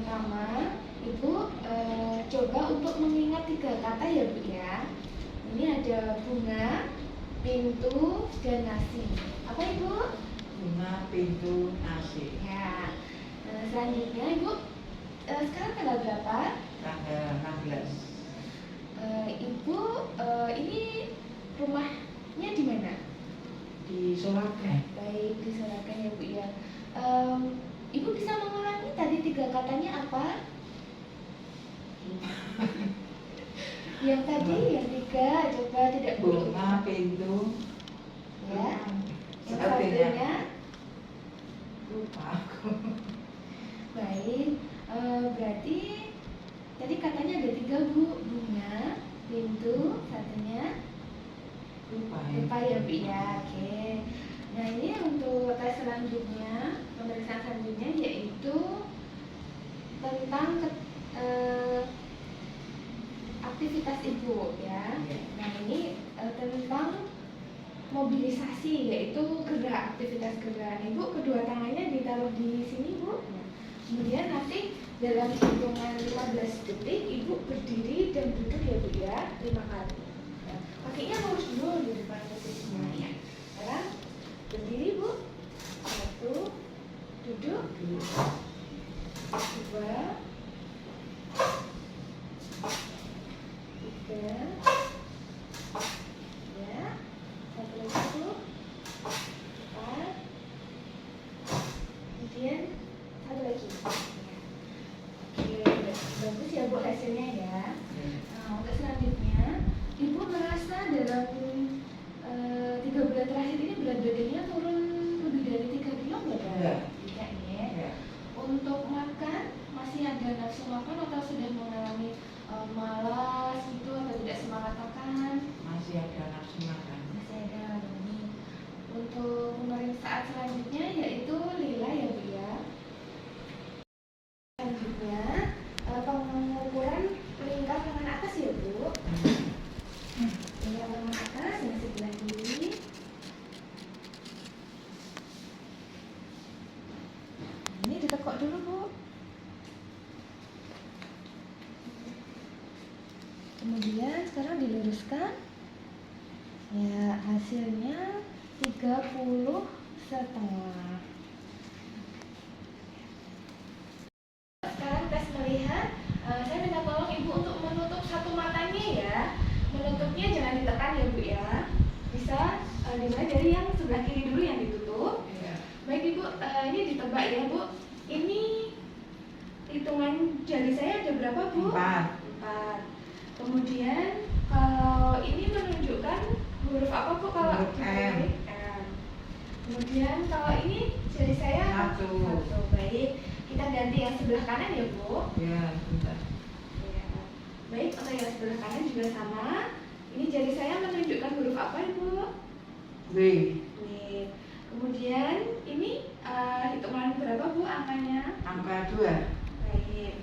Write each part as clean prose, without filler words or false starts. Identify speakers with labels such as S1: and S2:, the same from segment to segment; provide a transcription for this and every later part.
S1: pertama, Ibu coba untuk mengingat 3 kata ya Bu ya. Ini ada bunga, pintu, dan nasi. Apa Ibu?
S2: Bunga, pintu, nasi.
S1: Ya. Selanjutnya Ibu, sekarang tanggal berapa?
S2: Tanggal 16.
S1: Ibu, ini rumahnya di mana?
S2: Di Suragen.
S1: Baik, di Suragen ya Bu ya. Ibu bisa mengulangi tadi 3 katanya apa? Yang tadi, yang 3, coba tidak dulu.
S2: Bunga, pintu,
S1: Ya. Yang
S2: sepertinya
S1: satunya.
S2: lupa aku.
S1: Baik, berarti tadi katanya ada 3 Bu. Bunga, pintu, satunya lupa ya Bu ya. Oke. Nah ini untuk tes selanjutnya, pemeriksaan selanjutnya yaitu tentang aktivitas Ibu ya. Nah ini tentang mobilisasi, yaitu gerak, aktivitas gerak. Ibu kedua tangannya ditaruh di sini Bu. Kemudian nanti dalam hitungan 15 detik Ibu berdiri dan duduk ya Bu ya, 5 kali. Nah, kakinya lurus dulu di depan posisinya ya. Sekarang berdiri Bu. 1, duduk. 2, 3, ya, 1 lagi Bu, 4, kemudian 1 lagi. Oke, bagus ya Bu hasilnya ya. Nah, untuk selanjutnya, Ibu merasa dalam 3 bulan terakhir ini berat badannya turun lebih dari 3 kilo nggak? Tidak ya. Untuk makan, masih ada nafsu makan atau sudah mengalami malas gitu atau tidak semangat makan?
S2: Masih ada nafsu makan.
S1: Masih ada. Untuk pemeriksaan selanjutnya yaitu lila ya Bu ya. Selanjutnya pengukuran lingkar lengan atas ya Bu. Lingkar lengan atas yang sebelah kiri. Ini ditekuk dulu Bu. Kemudian sekarang diluruskan. Ya, hasilnya 30,5. Sekarang tes melihat. Saya minta tolong Ibu untuk menutup satu matanya ya. Menutupnya jangan ditekan ya Bu ya. Bisa dimulai dari yang sebelah kiri dulu yang ditutup. Baik Ibu, ini ditebak ya Bu. Ini hitungan jari saya ada berapa Bu?
S2: 4.
S1: Kemudian kalau ini menunjukkan huruf apa Bu? Kalau
S2: Huruf M.
S1: Kemudian kalau ini jari saya
S2: 1.
S1: Baik, kita ganti yang sebelah kanan ya Bu.
S2: Ya, bentar.
S1: Ya. Baik, untuk yang sebelah kanan juga sama. Ini jari saya menunjukkan huruf apa Ibu?
S2: B.
S1: Nih. Kemudian ini hitungan berapa Bu angkanya?
S2: Angka 2.
S1: Baik.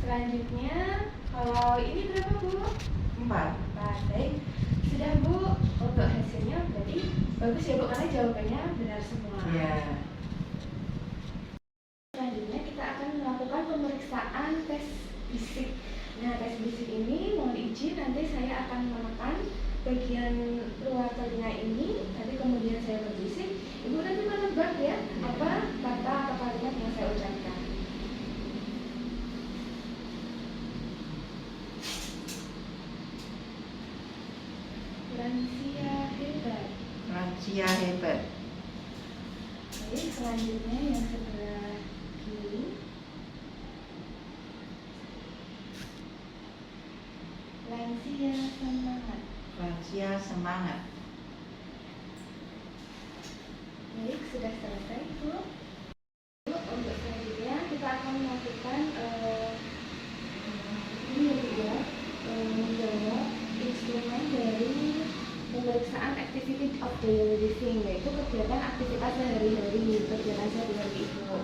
S1: Selanjutnya kalau ini berapa Bu?
S2: 4.
S1: Baik. Sudah Bu, untuk hasilnya berarti bagus ya Bu karena jawabannya benar semua.
S2: Ya.
S1: Selanjutnya kita akan melakukan pemeriksaan tes fisik. Nah, tes fisik ini mohon izin nanti saya akan menekan bagian luar telinga ini, nanti kemudian saya berbisik. Ibu nanti menebak ya apa kata atau kalimat yang saya ucapkan. Lansia hebat.
S2: Lansia hebat.
S1: Baik, selanjutnya yang sebelah kiri. Lansia semangat.
S2: Lansia semangat.
S1: Baik, sudah selesai Bu. Untuk selanjutnya kita akan melakukan ini juga menjawab instrumen dari pemeriksaan activity of daily living, yaitu kegiatan aktivitas sehari-hari, kegiatan sehari-hari Ibu.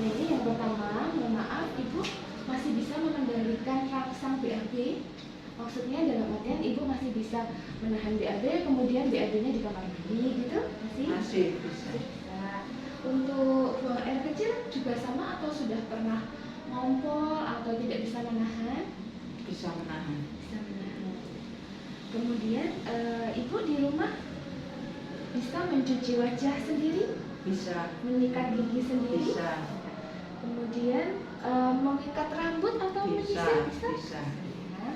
S1: Jadi yang pertama, mohon maaf Ibu masih bisa mengendalikan rangsang BAB. Maksudnya dalam artian Ibu masih bisa menahan BAB, kemudian BAB-nya di kamar mandi gitu?
S2: Masih bisa.
S1: Bisa. Untuk buang air kecil juga sama atau sudah pernah ngompol atau tidak bisa menahan?
S2: Bisa menahan.
S1: Bisa menahan. Kemudian ibu di rumah bisa mencuci wajah sendiri?
S2: Bisa.
S1: Menyikat gigi sendiri?
S2: Bisa.
S1: Kemudian mengikat rambut atau menyisir?
S2: Bisa.
S1: Ya.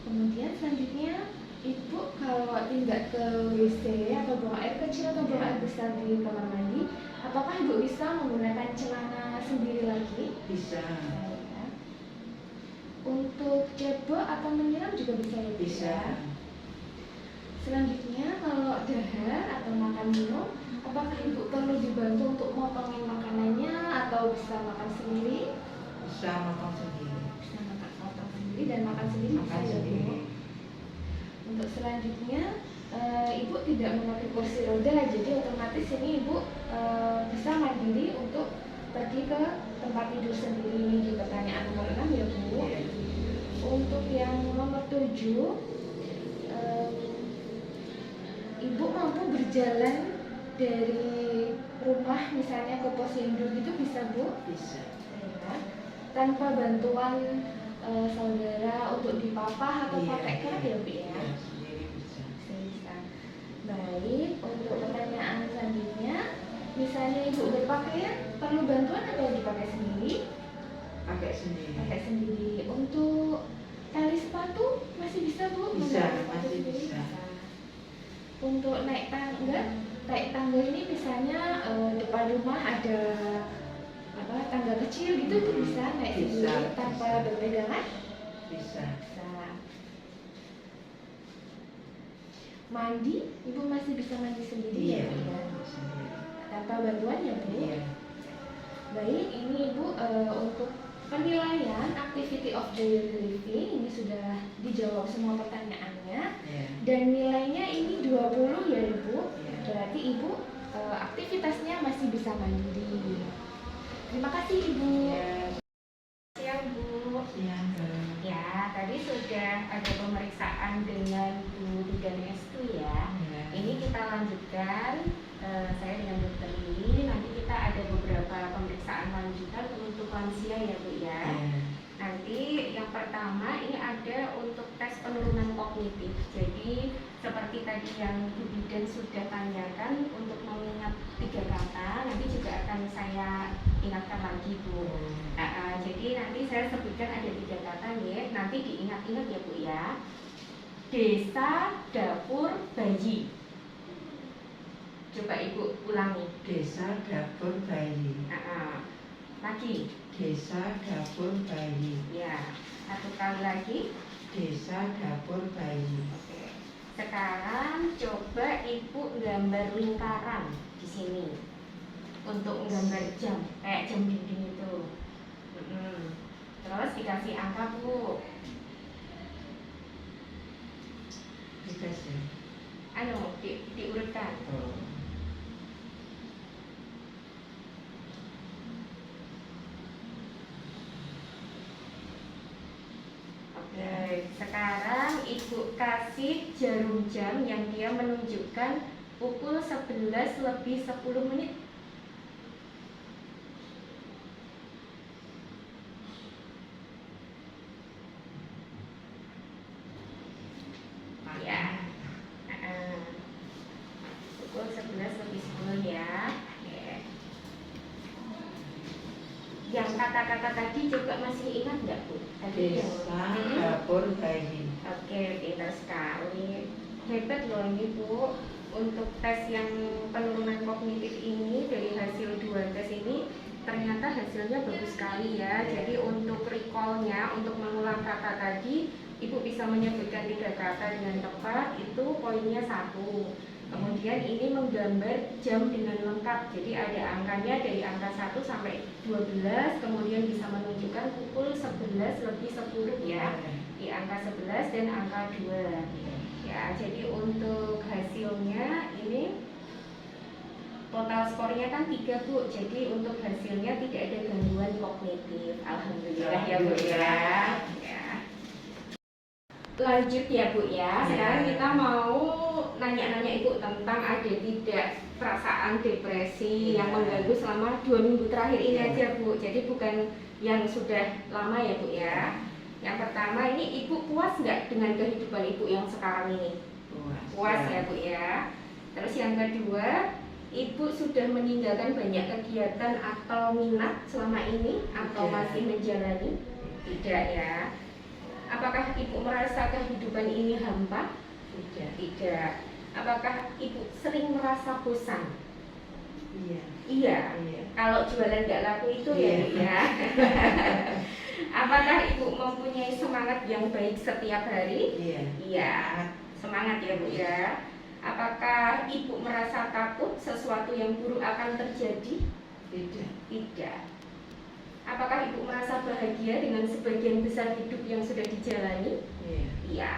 S1: Kemudian selanjutnya ibu kalau tidak ke WC atau buang air kecil atau buang air besar di kamar mandi, apakah ibu bisa menggunakan celana sendiri lagi?
S2: Bisa.
S1: Ya. Untuk cebok atau menyiram juga bisa ya?
S2: Bisa.
S1: Selanjutnya kalau dahar atau makan minum, apakah ibu perlu dibantu untuk motongin makanannya atau bisa makan sendiri?
S2: Bisa makan sendiri.
S1: Bisa makan sendiri dan makan sendiri
S2: Makan
S1: bisa ya, Bu?
S2: sendiri.
S1: Untuk selanjutnya ibu tidak memakai kursi roda, jadi otomatis ini ibu bisa mandiri untuk pergi ke tempat tidur sendiri. Di pertanyaan nomor 6 ya, Bu. Untuk yang nomor 7, ibu mampu berjalan dari rumah misalnya ke posyandu gitu bisa, Bu?
S2: Bisa.
S1: Ya. Tanpa bantuan saudara untuk dipapah atau pakai kerap ya, Bu ya?
S2: Sendiri bisa.
S1: Bisa. Baik, untuk pertanyaan selanjutnya, misalnya ibu berpakaian perlu bantuan atau dipakai sendiri?
S2: Pakai sendiri.
S1: Pakai sendiri. Untuk tali sepatu masih bisa, Bu?
S2: Bisa,
S1: Menggunakan sepatu
S2: masih
S1: sendiri?
S2: bisa.
S1: Untuk naik tangga ini misalnya depan rumah ada tangga kecil gitu, itu bisa naik
S2: Bisa,
S1: sendiri tanpa
S2: bisa.
S1: berpegangan?
S2: Bisa.
S1: Bisa. Mandi, ibu masih bisa mandi sendiri
S2: Iya.
S1: ya, Bu ya?
S2: Sendiri.
S1: Tanpa bantuan ya, Bu?
S2: Iya.
S1: Baik, ini Ibu untuk penilaian activity of daily living ini sudah dijawab semua pertanyaannya.
S2: Iya.
S1: Dan nilainya ini 20 ya, Ibu.
S2: Iya.
S1: Berarti Ibu aktivitasnya masih bisa mandiri. Terima kasih, Ibu.
S2: Iya.
S1: Siang, Bu.
S2: Siang.
S1: Ya, tadi sudah ada pemeriksaan dengan Bu Tiga Nestu ya.
S2: Iya.
S1: Ini kita lanjutkan. Saya dengan dokter ini nanti kita ada beberapa pemeriksaan lanjutan untuk lansia ya, Bu ya.
S2: Iya.
S1: Nanti yang pertama ini ada untuk tes penurunan kognitif. Jadi seperti tadi yang Bu Bidan sudah tanyakan untuk mengingat 3 kata, nanti juga akan saya ingatkan lagi, Bu. Jadi nanti saya sebutkan ada 3 kata ya, nanti diingat-ingat ya, Bu ya. Desa, dapur, bayi. Coba Ibu ulangi.
S2: Desa, dapur, bayi.
S1: Lagi.
S2: Desa, dapur, bayi.
S1: Ya, satu kali lagi.
S2: Desa, dapur, bayi.
S1: Oke. Sekarang coba Ibu gambar lingkaran di sini untuk menggambar jam, kayak jam dinding itu. Terus dikasih angka, Bu.
S2: Dikasih.
S1: Diurutkan.
S2: Oh.
S1: Oke, sekarang Ibu kasih jarum jam yang dia menunjukkan pukul 11 lebih 10 menit. Ya. Pukul 11 lebih 10 ya. Oke. Yang kata-kata tadi juga masih ingat nggak, Bu?
S2: Desa, dapur, bayi.
S1: Oke, pintar sekali. Hebat loh ini, Bu. Untuk tes yang penurunan kognitif ini dari hasil 2 tes ini ternyata hasilnya bagus sekali ya. Jadi untuk recall-nya, untuk mengulang kata tadi, Ibu bisa menyebutkan 3 kata dengan tepat, itu poinnya 1. Kemudian ini menggambar jam dengan lengkap. Jadi ada angkanya dari angka 1 sampai 12, kemudian bisa menunjukkan pukul 11 lebih 10 ya. Di angka 11 dan angka 2. Ya, jadi untuk hasilnya ini total skornya kan 3, Bu. Jadi untuk hasilnya tidak ada gangguan kognitif. Alhamdulillah ya, Bu ya. Lanjut ya, Bu ya. Sekarang kita mau nanya-nanya Ibu tentang ada tidak perasaan depresi yang
S2: Iya.
S1: mengganggu selama 2 minggu terakhir ini
S2: Iya.
S1: aja Bu. Jadi bukan yang sudah lama ya Bu ya. Yang pertama, ini Ibu puas nggak dengan kehidupan Ibu yang sekarang ini? Puas ya Bu ya. Terus yang kedua, Ibu sudah meninggalkan banyak kegiatan atau minat selama ini atau
S2: Tidak.
S1: masih menjalani? Tidak ya. Apakah Ibu merasa kehidupan ini hampa?
S2: Tidak.
S1: Tidak. Apakah Ibu sering merasa bosan?
S2: Iya.
S1: Iya.
S2: Iya.
S1: Kalau jualan nggak laku itu ya
S2: Iya.
S1: Bu ya. Apakah Ibu mempunyai semangat yang baik setiap hari?
S2: Iya.
S1: Iya. Semangat ya Bu ya. Apakah Ibu merasa takut sesuatu yang buruk akan terjadi?
S2: Tidak.
S1: Tidak. Apakah Ibu merasa bahagia dengan sebagian besar hidup yang sudah dijalani?
S2: Iya.
S1: Iya.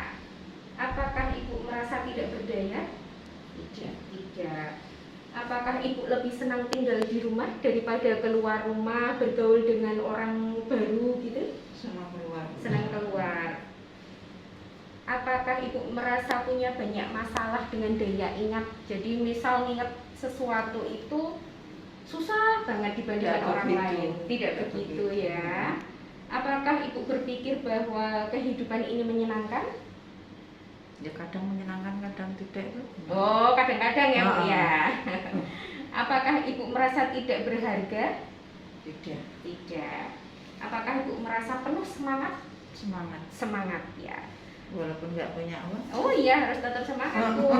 S1: Apakah Ibu merasa tidak berdaya?
S2: Tidak.
S1: Tidak. Apakah Ibu lebih senang tinggal di rumah daripada keluar rumah, bergaul dengan orang baru gitu?
S2: Senang keluar.
S1: Senang keluar. Apakah Ibu merasa punya banyak masalah dengan daya ingat? Jadi misal ingat sesuatu itu susah banget dibandingkan
S2: Tidak
S1: orang
S2: begitu.
S1: lain. Tidak
S2: Tidak
S1: begitu
S2: begitu.
S1: ya. Apakah Ibu berpikir bahwa kehidupan ini menyenangkan?
S3: Ya kadang menyenangkan, kadang tidak tuh.
S1: Oh, kadang-kadang ya Bu
S3: Ah.
S1: ya. Apakah Ibu merasa tidak berharga?
S2: Tidak.
S1: Tidak. Apakah Ibu merasa penuh semangat?
S3: Semangat.
S1: Semangat ya.
S3: Walaupun nggak punya uang.
S1: Oh iya, harus tetap semangat Bu.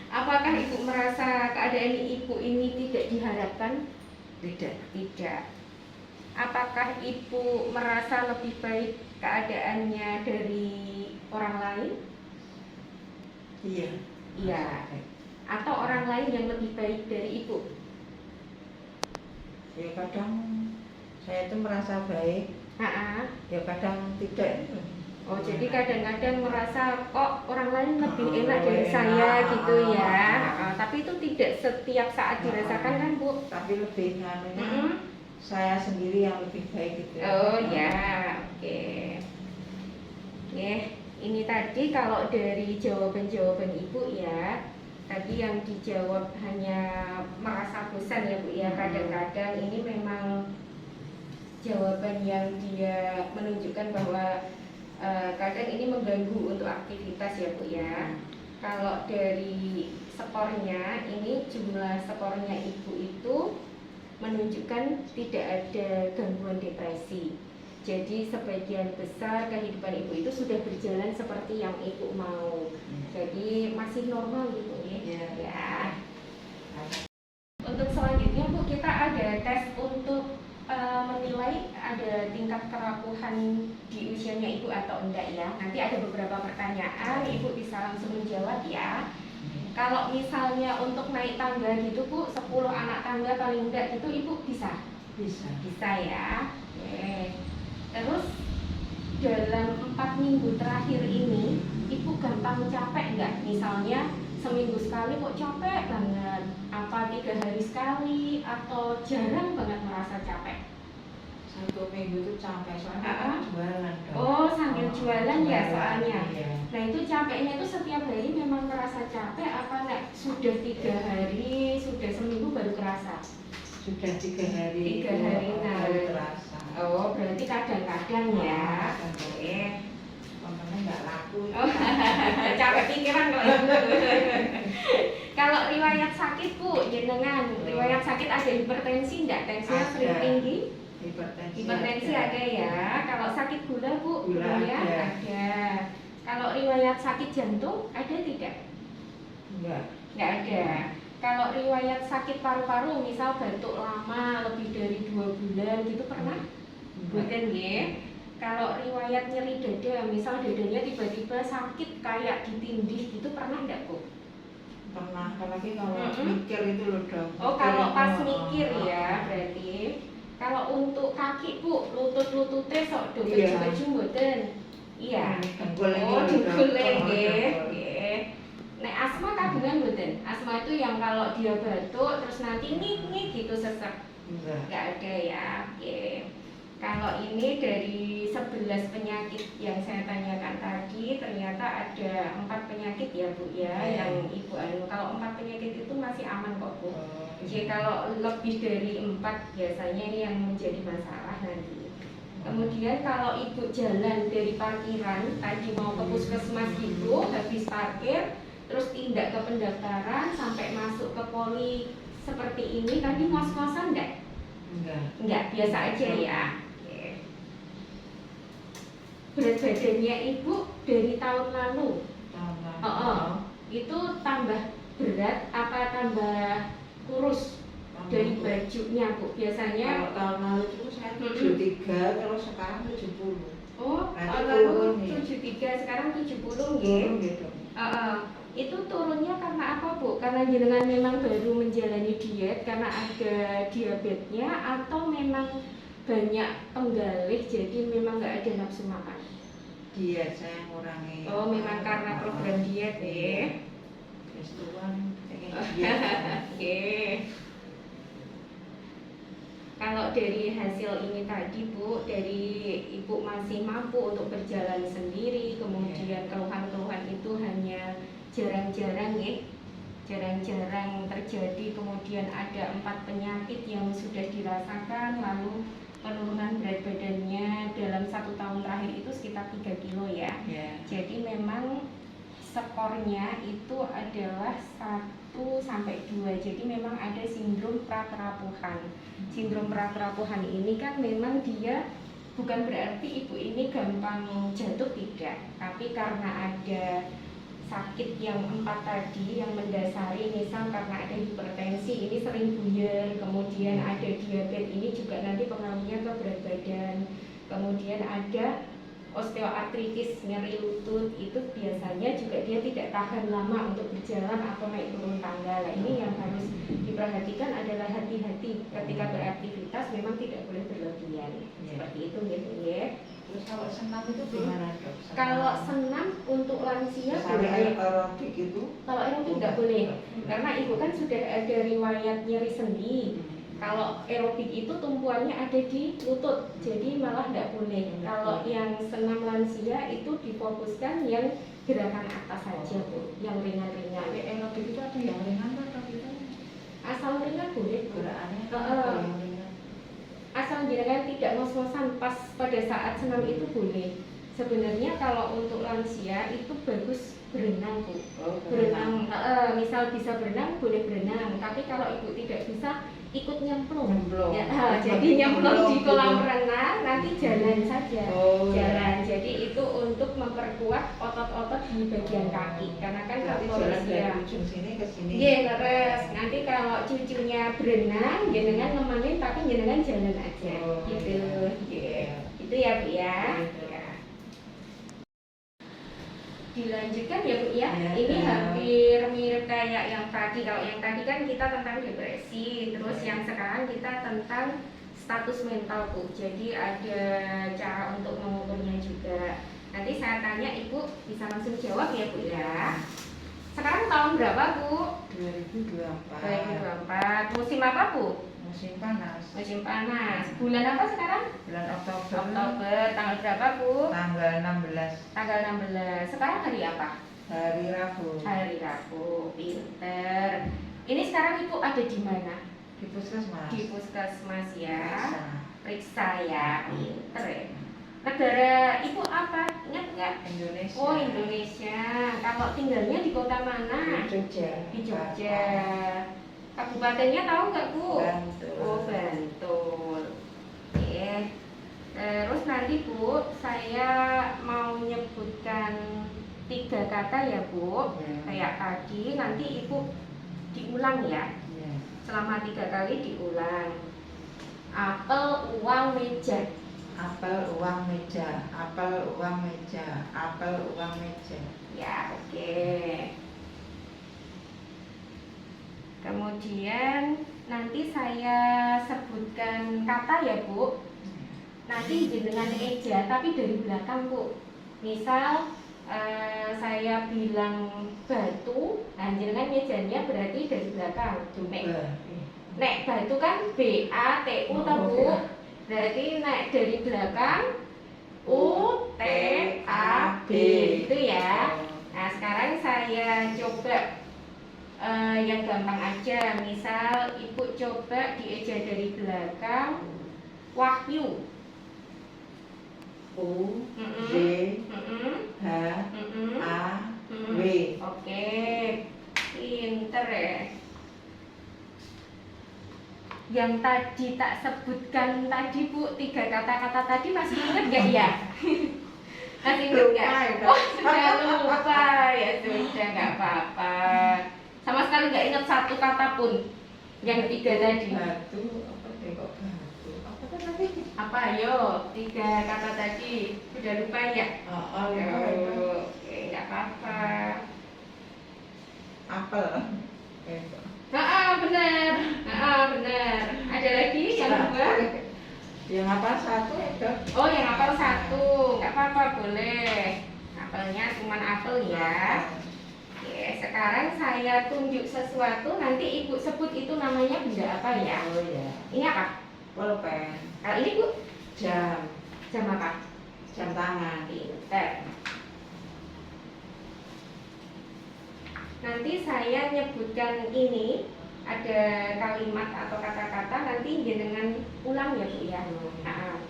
S1: Apakah Ibu merasa keadaan Ibu ini tidak diharapkan?
S3: Tidak.
S1: Tidak. Apakah Ibu merasa lebih baik keadaannya dari orang lain?
S2: Iya.
S1: Iya. Atau orang lain yang lebih baik dari Ibu?
S3: Ya kadang saya itu merasa baik,
S1: Ha-ha.
S3: ya kadang tidak.
S1: Oh, jadi kadang-kadang merasa kok orang lain lebih enak
S3: Oh,
S1: dari
S3: enak.
S1: saya gitu ya.
S3: Ah.
S1: Tapi itu tidak setiap saat dirasakan kan Bu?
S3: Tapi lebih nganunya
S1: Mm-mm.
S3: saya sendiri yang lebih baik gitu.
S1: Oh ya, oke. Ini tadi kalau dari jawaban-jawaban Ibu ya, tadi yang dijawab hanya merasa bosan ya Bu ya. Kadang-kadang ini memang jawaban yang dia menunjukkan bahwa kadang ini mengganggu untuk aktivitas ya Bu ya. Kalau dari skornya, ini jumlah skornya Ibu itu menunjukkan tidak ada gangguan depresi. Jadi sebagian besar kehidupan Ibu itu sudah berjalan seperti yang Ibu mau. Jadi masih normal gitu
S3: Iya.
S1: ya. Untuk selanjutnya Bu, kita ada tes untuk menilai ada tingkat kerapuhan di usianya Ibu atau enggak ya. Nanti ada beberapa pertanyaan, Ibu bisa langsung menjawab ya. Kalau misalnya untuk naik tangga gitu Bu, 10 anak tangga paling enggak gitu Ibu bisa?
S2: Bisa.
S1: Bisa ya. Oke. Terus dalam 4 minggu terakhir ini Ibu gampang capek enggak? Misalnya seminggu sekali kok capek banget, apa 3 hari sekali, atau jarang banget merasa capek?
S3: 1 minggu itu capek soalnya
S1: Ah.
S3: kan jualan dong.
S1: Oh, sambil jualan ya soalnya.
S3: Iya.
S1: Nah itu capeknya itu setiap hari memang merasa capek apa enggak? Sudah 3 hari, sudah seminggu baru kerasa?
S2: Sudah 3 hari.
S1: 3 hari nah.
S3: Baru terasa.
S1: Oh berarti kadang-kadang ya. Oke.
S3: Pokoknya nggak laku.
S1: Oh, capek pikiran kok Ibu. Kalau riwayat sakit Bu, jenengan riwayat sakit ada hipertensi enggak? Tensinya
S2: Ada.
S1: sering tinggi?
S2: Hipertensi
S1: Hipertensi ada ya. Kalau sakit gula Bu,
S2: Gula
S1: ya?
S2: ada.
S1: Ada. Kalau riwayat sakit jantung ada tidak?
S2: Enggak.
S1: Nggak ada. Kalau riwayat sakit paru-paru, misal batuk lama lebih dari 2 bulan gitu pernah? Bukan ya. Kalau riwayat nyeri dada, misal dadanya tiba-tiba sakit kayak ditindih gitu pernah nggak Bu?
S3: Pernah, apalagi kalau
S1: Mm-mm.
S3: mikir itu loh dong.
S1: Oh kalau pas mikir ya berarti. Kalau untuk kaki Bu, lutut-lututnya sok do
S2: Iya.
S1: baju mboten. Iya.
S2: Dengkul ini
S1: Oh,
S2: loh,
S1: dengkul
S2: Dok.
S1: nggih.
S2: Dengkul.
S1: Nggih. Nek asma kagungan mboten? Asma itu yang kalau dia batuk terus nanti ngik-ngik gitu sesek.
S2: Enggak.
S1: Nggak ada ya. Oke. Kalau ini dari 11 penyakit yang saya tanyakan tadi, ternyata ada 4 penyakit ya Bu ya, yang Ibu anu. Kalau 4 penyakit itu masih aman kok Bu. Jadi kalau lebih dari 4 biasanya ini yang menjadi masalah nanti. Kemudian kalau Ibu jalan dari parkiran, tadi mau ke puskesmas itu, habis parkir, terus tindak ke pendaftaran, sampai masuk ke poli seperti ini, tadi ngos-ngosan enggak? Enggak, biasa aja ya. Oke. Berat badannya Ibu dari tahun lalu, itu tambah berat apa tambah kurus? Dari bajunya Bu, biasanya
S2: Kalau tahun lalu itu saya 73, kalau sekarang 70.
S1: oh,
S2: Nanti
S1: tahun
S2: turun
S1: lalu
S2: nih.
S1: 73, sekarang 70
S2: Turun
S1: nggih.
S2: gitu.
S1: Itu turunnya karena apa Bu? Karena jenengan memang baru menjalani diet karena ada diabetesnya atau memang banyak penggalih jadi memang nggak ada nafsu makan?
S2: Diet saya ngurangi.
S1: Oh, memang karena program diet ya.
S2: Wis tuan pengen diet.
S1: Oke. Kalau dari hasil ini tadi Bu, dari Ibu masih mampu untuk berjalan sendiri, kemudian keluhan-keluhan itu hanya jarang-jarang ya, jarang-jarang terjadi, kemudian ada 4 penyakit yang sudah dirasakan, lalu penurunan berat badannya dalam 1 tahun terakhir itu sekitar 3 kilo ya. Jadi memang skornya itu adalah 1 sampai 2. Jadi memang ada sindrom prakerapuhan. Sindrom prakerapuhan ini kan memang dia bukan berarti Ibu ini gampang jatuh, tidak. Tapi karena ada sakit yang 4 tadi yang mendasari, misal karena ada hipertensi ini sering buyar, kemudian ada diabetes ini juga nanti pengaruhnya ke berat badan, kemudian ada osteoartritis, nyeri lutut, itu biasanya juga dia tidak tahan lama untuk berjalan atau naik turun tangga. Nah, ini yang harus diperhatikan adalah hati-hati ketika beraktivitas, memang tidak boleh berlebihan. Seperti itu gitu ya.
S2: Terus kalau senam itu gimana Dok?
S1: Kalau senam untuk lansia
S2: Sampai
S1: boleh.
S2: aerobik itu?
S1: Kalau aerobik tidak boleh, karena Ibu kan sudah ada riwayat nyeri sendi. Kalau aerobik itu tumpuannya ada di lutut, jadi malah tidak boleh. Kalau yang senam lansia itu difokuskan yang gerakan atas saja Bu, yang ringan-ringan.
S2: Aerobik itu ada yang ringan atau gitu?
S1: Asal ringan boleh Bu.
S2: Gerakannya
S1: Heeh.
S2: yang ringan.
S1: Asal jenengan tidak ngos-ngosan pas pada saat senam itu boleh. Sebenarnya kalau untuk lansia itu bagus berenang Bu. Berenang, misal bisa berenang boleh berenang. Tapi kalau Ibu tidak bisa, ikut nyemplung. Ya, jadi nyemplung di kolam renang, nanti jalan saja. Jalan. Jadi itu untuk memperkuat otot-otot di bagian kaki. Karena kan
S2: Nanti
S1: kalau
S2: jalan dari
S1: lansia,
S2: ujung sini ke sini.
S1: iya leres. Nanti kalau cucunya berenang, jenengan nemenin tapi jenengan jalan aja. Gitu.
S2: Iya.
S1: Itu ya Bu ya.
S2: Iya.
S1: Ya. Dilanjutkan ya Bu ya.
S2: Ya,
S1: Ini
S2: ya.
S1: hampir mirip kayak yang tadi. Kalau yang tadi kan kita tentang depresi, terus
S2: Ya.
S1: yang sekarang kita tentang status mental Bu. Jadi ada cara untuk mengukurnya juga. Nanti saya tanya Ibu bisa langsung jawab ya Bu ya. Sekarang tahun berapa Bu?
S2: 2024.
S1: 2024. Musim apa Bu?
S2: Musim panas.
S1: Musim panas. Bulan apa sekarang?
S2: Bulan Oktober.
S1: Oktober. Tanggal berapa Bu?
S2: Tanggal 16.
S1: Tanggal 16. Sekarang hari apa?
S2: Hari Rabu.
S1: Hari Rabu. Pinter. Ini sekarang Ibu ada di mana?
S2: Di puskesmas.
S1: Di puskesmas ya.
S2: Bisa.
S1: Periksa ya. Pinter ya. Negara Ibu apa? Ingat nggak?
S2: Indonesia.
S1: Oh, Indonesia. Kalau tinggalnya di kota mana?
S2: Di Jogja.
S1: Di Jogja. Kabupatennya tahu nggak Bu?
S2: Bantul.
S1: Oh, Bantul. Oke. Terus nanti Bu, saya mau menyebutkan 3 kata ya Bu.
S2: Ya.
S1: Kayak tadi, nanti Ibu diulang ya.
S2: Ya.
S1: Selama 3 kali diulang. Apel, uang, meja.
S2: Apel, uang, meja. Apel, uang, meja. Apel, uang, meja.
S1: Ya, oke. Kemudian nanti saya sebutkan kata ya Bu. Nanti jenengan eja tapi dari belakang Bu. Misal saya bilang batu, nah jenengan ngejanya berarti dari belakang.
S2: Coba.
S1: Nek batu kan B A T U ta Bu. Berarti naik dari belakang U T A B itu ya. Nah sekarang saya coba yang gampang aja. Misal ibu coba dieja dari belakang Wahyu.
S2: U J H A W.
S1: Oke, pinter ya. Yang tadi tak sebutkan tadi Bu, 3 kata-kata tadi masih ingat gak ya? Masih ingat gak?
S2: Lupa,
S1: Oh sudah lupa, ya sudah gak apa-apa. Sama sekali gak ingat satu kata pun. Yang 3 tadi.
S2: Batu apa deh kok batu? Apa kan tadi?
S1: Apa ayo? 3 kata tadi. Sudah lupa ya?
S2: Oh, lupa.
S1: Oke, gak apa-apa.
S2: Apel.
S1: Benar. Benar. Ada lagi yang 2?
S2: Yang apa satu itu?
S1: Oh, yang apel 1. Nggak apa-apa, boleh. Apelnya cuma apel ya. Oke, sekarang saya tunjuk sesuatu, nanti ibu sebut itu namanya benda apa ya?
S2: Oh ya.
S1: Ini apa?
S2: Pulpen.
S1: Kalau ini Bu,
S2: Jam.
S1: jam apa?
S2: Jam tangan.
S1: Pinter. Nanti saya nyebutkan ini ada kalimat atau kata-kata, nanti jenengan ulang ya Bu ya. Nah,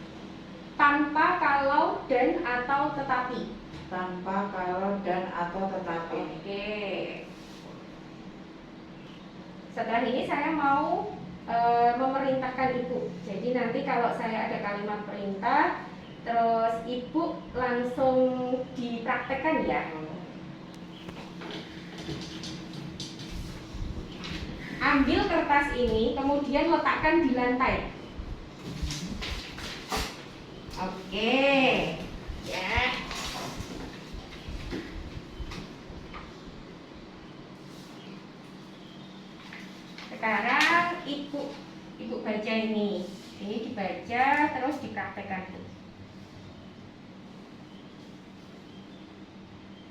S1: tanpa, kalau, dan, atau, tetapi.
S2: Tanpa, kalau, dan, atau, tetapi.
S1: Oke. Setelah ini saya mau memerintahkan ibu. Jadi nanti kalau saya ada kalimat perintah, terus ibu langsung dipraktekkan ya. Ambil kertas ini, kemudian letakkan di lantai. Oke, ya. Sekarang ibu baca ini dibaca terus dipraktekkan.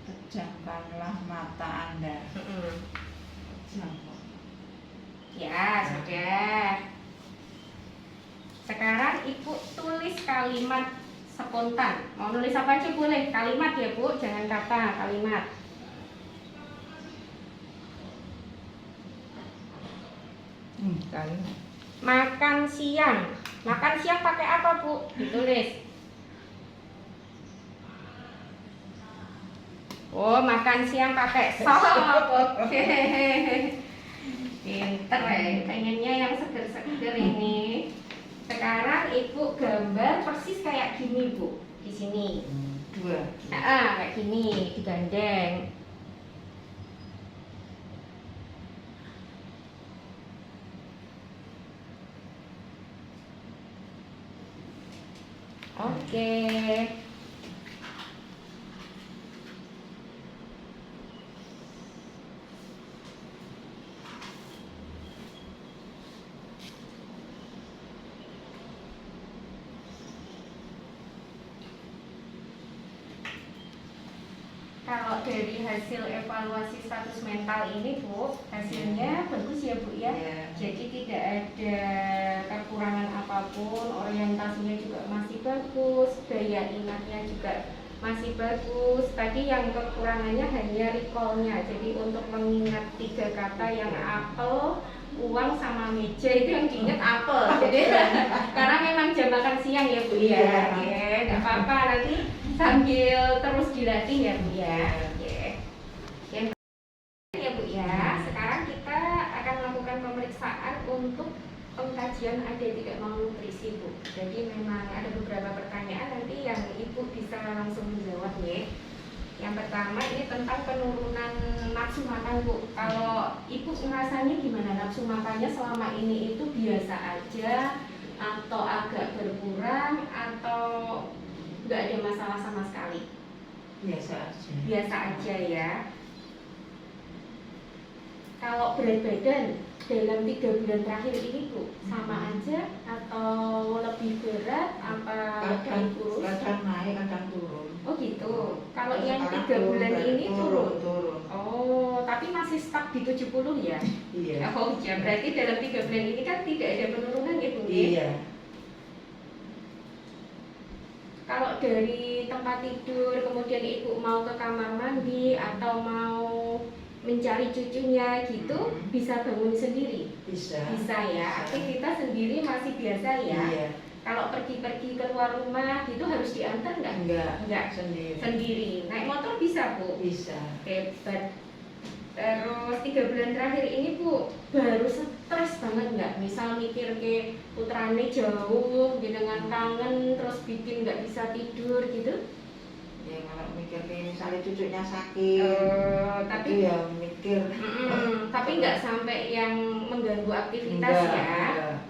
S2: Pejamkanlah mata Anda. Pejamkan.
S1: Ya, sudah. Sekarang ibu tulis kalimat spontan. Mau nulis apa aja boleh. Kalimat ya Bu, jangan kata, kalimat.
S2: Kalimat.
S1: Makan siang. Makan siang pakai apa Bu? Ditulis. Oh, makan siang pakai sop. Oke. Pinter ya, pengennya yang seger-seger ini. Sekarang ibu gambar persis kayak gini Bu, di sini.
S2: 2.
S1: Kayak gini, digandeng. Oke. Kalau dari hasil evaluasi status mental ini Bu, hasilnya bagus ya Bu ya.
S2: Iya.
S1: Jadi tidak ada kekurangan apapun, orientasinya juga masih bagus, daya ingatnya juga masih bagus. Tadi yang kekurangannya hanya recall-nya. Jadi untuk mengingat 3 kata yang apel, uang sama meja itu yang diingat apel. Jadi karena memang jam makan siang ya Bu ya.
S2: Iya.
S1: Oke, nggak apa-apa, nanti sambil terus dilatih ya Bu ya. Oke. Yang ya Bu ya. Sekarang kita akan melakukan pemeriksaan untuk pengkajian ada tidak malnutrisi Bu. Jadi memang ada beberapa pertanyaan nanti yang Ibu bisa langsung menjawab ya. Yang pertama ini tentang penurunan nafsu makan Bu. Kalau Ibu ngerasanya gimana, nafsu makannya selama ini itu biasa aja atau agak berkurang atau nggak ada masalah sama sekali?
S2: Biasa aja.
S1: Biasa aja ya. Kalau berat badan dalam 3 bulan terakhir ini Bu, sama aja atau lebih berat apa
S2: Kadang
S1: kurus?
S2: kadang naik, kadang turun.
S1: Oh gitu. Kalau yang
S2: Sekarang
S1: 3 bulan
S2: turun,
S1: ini turun.
S2: turun.
S1: Oh, tapi masih stuck di 70 ya?
S2: Iya.
S1: Oh ya, berarti dalam 3 bulan ini kan tidak ada penurunan ya Bu?
S2: Iya.
S1: dari tempat tidur kemudian ibu mau ke kamar mandi atau mau mencari cucunya gitu, bisa bangun sendiri?
S2: Bisa.
S1: Bisa ya,
S2: Bisa.
S1: aktivitas sendiri masih biasa ya?
S2: Iya.
S1: Kalau pergi-pergi keluar rumah gitu harus diantar nggak? Enggak.
S2: Sendiri.
S1: Sendiri. Naik motor bisa, Bu?
S2: Bisa.
S1: Hebat. Terus 3 bulan terakhir ini, Bu, baru stres banget nggak? Misal mikir ke putrane jauh, dengan kangen, terus bikin nggak bisa tidur gitu?
S2: Ya kalau mikir kayak misalnya cucunya sakit,
S1: Tapi
S2: itu ya mikir.
S1: tapi nggak sampai yang mengganggu aktivitas ya?
S2: Enggak.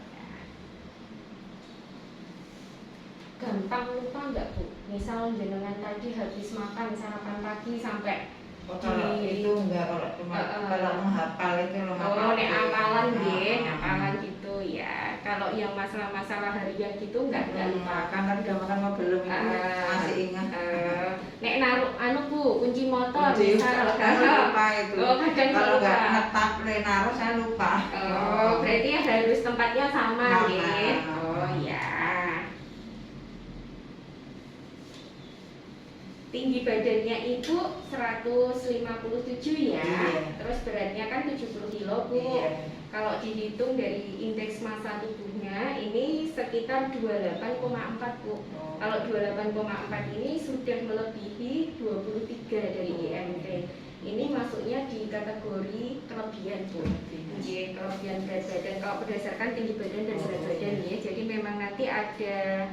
S1: Gampang lupa nggak, Bu? Misal jenengan tadi habis makan sarapan pagi sampai
S2: Kalau itu enggak, kalau cuma kalau menghafal itu loh.
S1: Oh, nek apalan nggih, apalan gitu ya. Kalau yang masalah-masalah harian gitu enggak lupa.
S2: Kan tadi udah makan mau belum itu masih ingat.
S1: Nek naruh anu Bu, kunci motor
S2: Kunci
S1: misal.
S2: lupa itu.
S1: Oh, kadang
S2: kalau
S1: lupa.
S2: enggak netap naruh saya lupa.
S1: Oh, berarti ya harus tempatnya sama nggih. Oh iya. Tinggi badannya Ibu 157 ya,
S2: Iya.
S1: terus beratnya kan 70 kilo Bu.
S2: Iya.
S1: Kalau dihitung dari indeks massa tubuhnya ini sekitar 28,4 Bu. Kalau 28,4 ini sudah melebihi 23 dari IMT. Ini masuknya di kategori kelebihan Bu. Jadi kelebihan berat badan kalau berdasarkan tinggi badan dan berat badan ya. Jadi memang nanti ada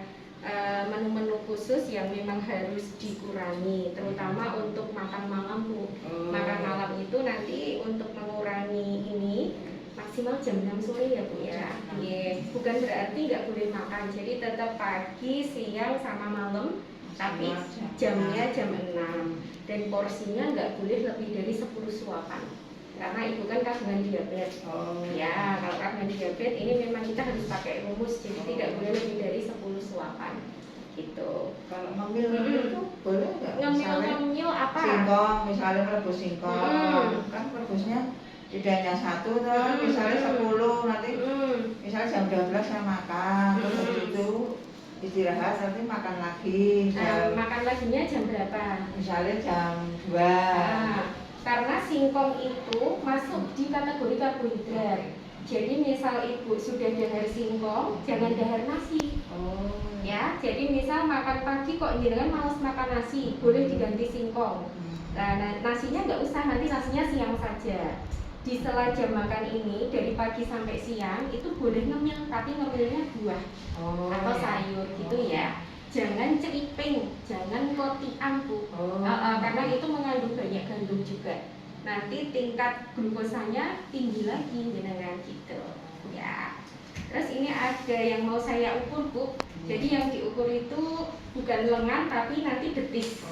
S1: menu-menu khusus yang memang harus dikurangi, terutama untuk makan malam Bu. Makan malam itu nanti untuk mengurangi ini maksimal jam 6 sore ya Bu ya. Bukan berarti nggak boleh makan, jadi tetap pagi, siang, sama malam, tapi jamnya jam 6 dan porsinya nggak boleh lebih dari 10 suapan. Karena ibu kan kandungan diabetes. Ya, kalau kandungan diabetes ini memang kita harus pakai rumus, jadi tidak boleh lebih dari 10 suapan. Gitu.
S2: Kalau ngemil itu boleh nggak?
S1: Ngemil apa?
S2: Singkong, misalnya rebus singkong, kan rebusnya tidak hanya satu tuh, misalnya 10 nanti, misalnya jam 12 saya makan, terus itu istirahat nanti makan lagi.
S1: Makan laginya jam berapa?
S2: Misalnya jam 2.
S1: Karena singkong itu masuk di kategori karbohidrat. Jadi misal ibu sudah dahar singkong, jangan dahar nasi. Ya, jadi misal makan pagi kok jenengan malas makan nasi, boleh diganti singkong. Nah, nasinya nggak usah, nanti nasinya siang saja. Di sela jam makan ini dari pagi sampai siang itu boleh ngemil, tapi ngemilnya buah atau sayur gitu ya. Jangan ceriping, jangan kotian Bu. Karena itu mengandung banyak gandum juga. Nanti tingkat glukosanya tinggi lagi jenengan gitu ya. Terus ini ada yang mau saya ukur Bu. Jadi yang diukur itu bukan lengan tapi nanti betis.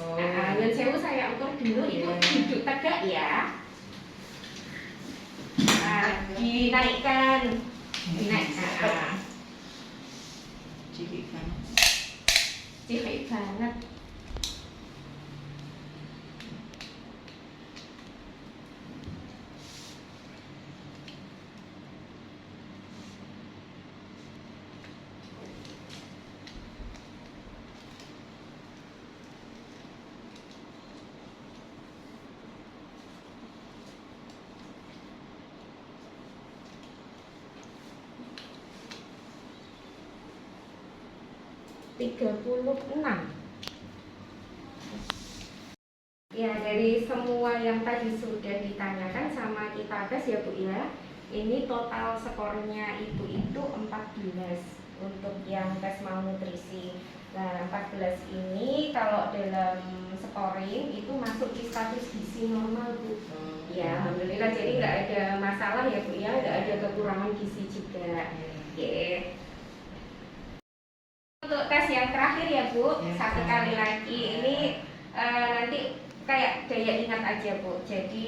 S1: Yang saya ukur dulu itu duduk tegak ya. Dinaikkan. Cilik banget. Ya, dari semua yang tadi sudah ditanyakan sama kita tes ya Bu ya. Ini total skornya Ibu itu 14 untuk yang tes malnutrisi. Nah, 14 ini kalau dalam scoring itu masuk di status gizi normal Bu. Ya, alhamdulillah, jadi nggak ada masalah ya Bu ya, nggak ada kekurangan gizi juga. Untuk tes yang terakhir ya Bu, satu kali lagi ini nanti kayak daya ingat aja Bu. Jadi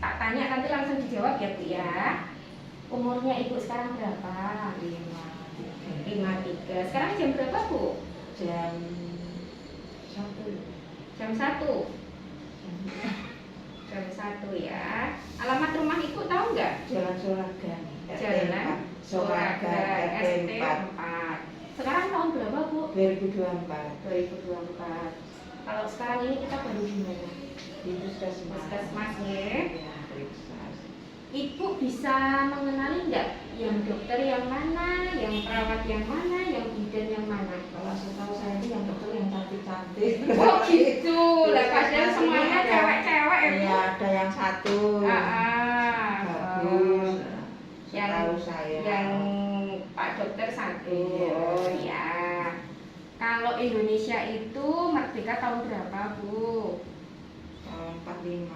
S1: tak tanya nanti langsung dijawab ya Bu ya. Umurnya Ibu sekarang berapa? 53. Sekarang jam berapa Bu?
S2: Jam 1.
S1: Jam 1. Jam 1 ya. Alamat rumah Ibu tahu nggak?
S2: Jalan Soragan.
S1: Jalan Soragan, ST 4. Sekarang tahun berapa Bu?
S2: 2024
S1: 2024. Kalau sekarang ini kita baru di mana?
S2: di Puskesmas.
S1: Puskesmas ya.
S2: Ya, Puskesmas.
S1: Ibu bisa mengenali nggak yang dokter yang mana, yang perawat yang mana, yang bidan yang mana?
S2: Kalau setahu saya itu yang dokter yang cantik-cantik.
S1: Oh gitu, lah padahal semuanya cewek-cewek ya Bu?
S2: Iya, ada yang satu bagus. Setahu saya.
S1: Yang Pak Dokter satu.
S2: Iya.
S1: Oh ya. Kalau Indonesia itu merdeka tahun berapa Bu?
S2: 45.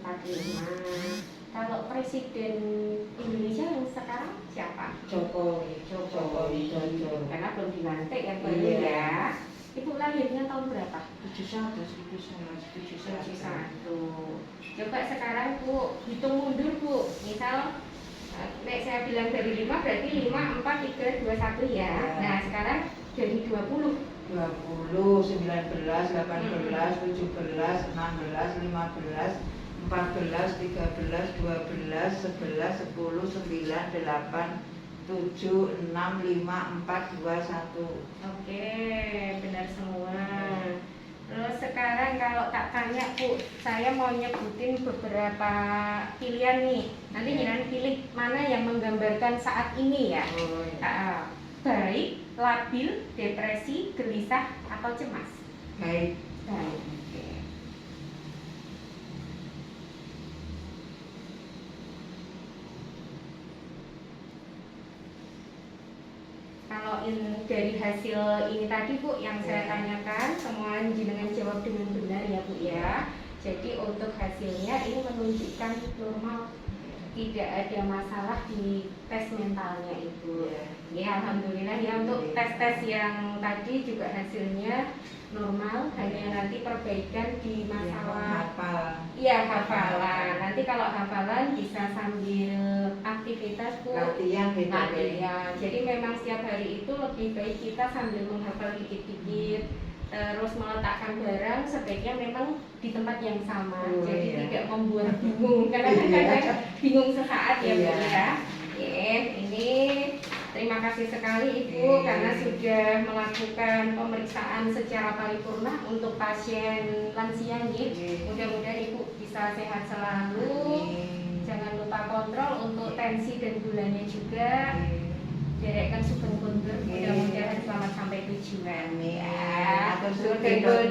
S1: 45. Kalau Presiden Indonesia yang sekarang siapa?
S2: Jokowi Widodo.
S1: Karena belum dilantik yang baru
S2: Iya.
S1: ya. Ibu lahirnya tahun berapa?
S2: 71.
S1: Coba sekarang Bu, hitung mundur Bu. Misal nek saya bilang dari 5 berarti 5, 4, 3, 2, 1 ya.
S2: Ya.
S1: Nah sekarang jadi 20.
S2: 20, 19, 18, 17, 16, 15, 14, 13, 12, 11, 10, 9, 8, 7, 6, 5, 4, 2, 1.
S1: Oke, benar semua. Terus sekarang kalau tak tanya Bu, saya mau nyebutin beberapa pilihan nih. Nanti jangan pilih mana yang menggambarkan saat ini ya.
S2: Oh, ya.
S1: Baik, labil, depresi, gelisah, atau cemas.
S2: Baik.
S1: Baik. Oke. Kalau dari hasil ini tadi Bu yang saya tanyakan, semua jenengan jawab dengan benar ya Bu ya. Jadi untuk hasilnya ini menunjukkan normal, tidak ada masalah di tes mentalnya Ibu. Ya alhamdulillah ya, untuk tes-tes yang tadi juga hasilnya normal, hanya nanti perbaikan di masalah
S2: hafal.
S1: iya hafalan. Nanti kalau hafalan bisa sambil aktivitas Bu.
S2: Latihan gitu.
S1: Latihan. Jadi memang setiap hari itu lebih baik kita sambil menghafal dikit-dikit. Terus meletakkan barang sebaiknya memang di tempat yang sama.
S2: Oh,
S1: Jadi
S2: iya.
S1: tidak membuat bingung karena kan kadang bingung sesaat ya Bu
S2: Iya.
S1: ya. Ini terima kasih sekali Ibu karena sudah melakukan pemeriksaan secara paripurna untuk pasien lansia nih. Mudah-mudahan Ibu bisa sehat selalu. Jangan lupa kontrol untuk tensi dan gulanya juga. Derekkan sugeng kundur. Mudah-mudahan selamat sampai tujuan.
S2: Amin.
S1: Ya.
S2: Atur
S1: Sugeng
S2: sugeng,
S1: kundur.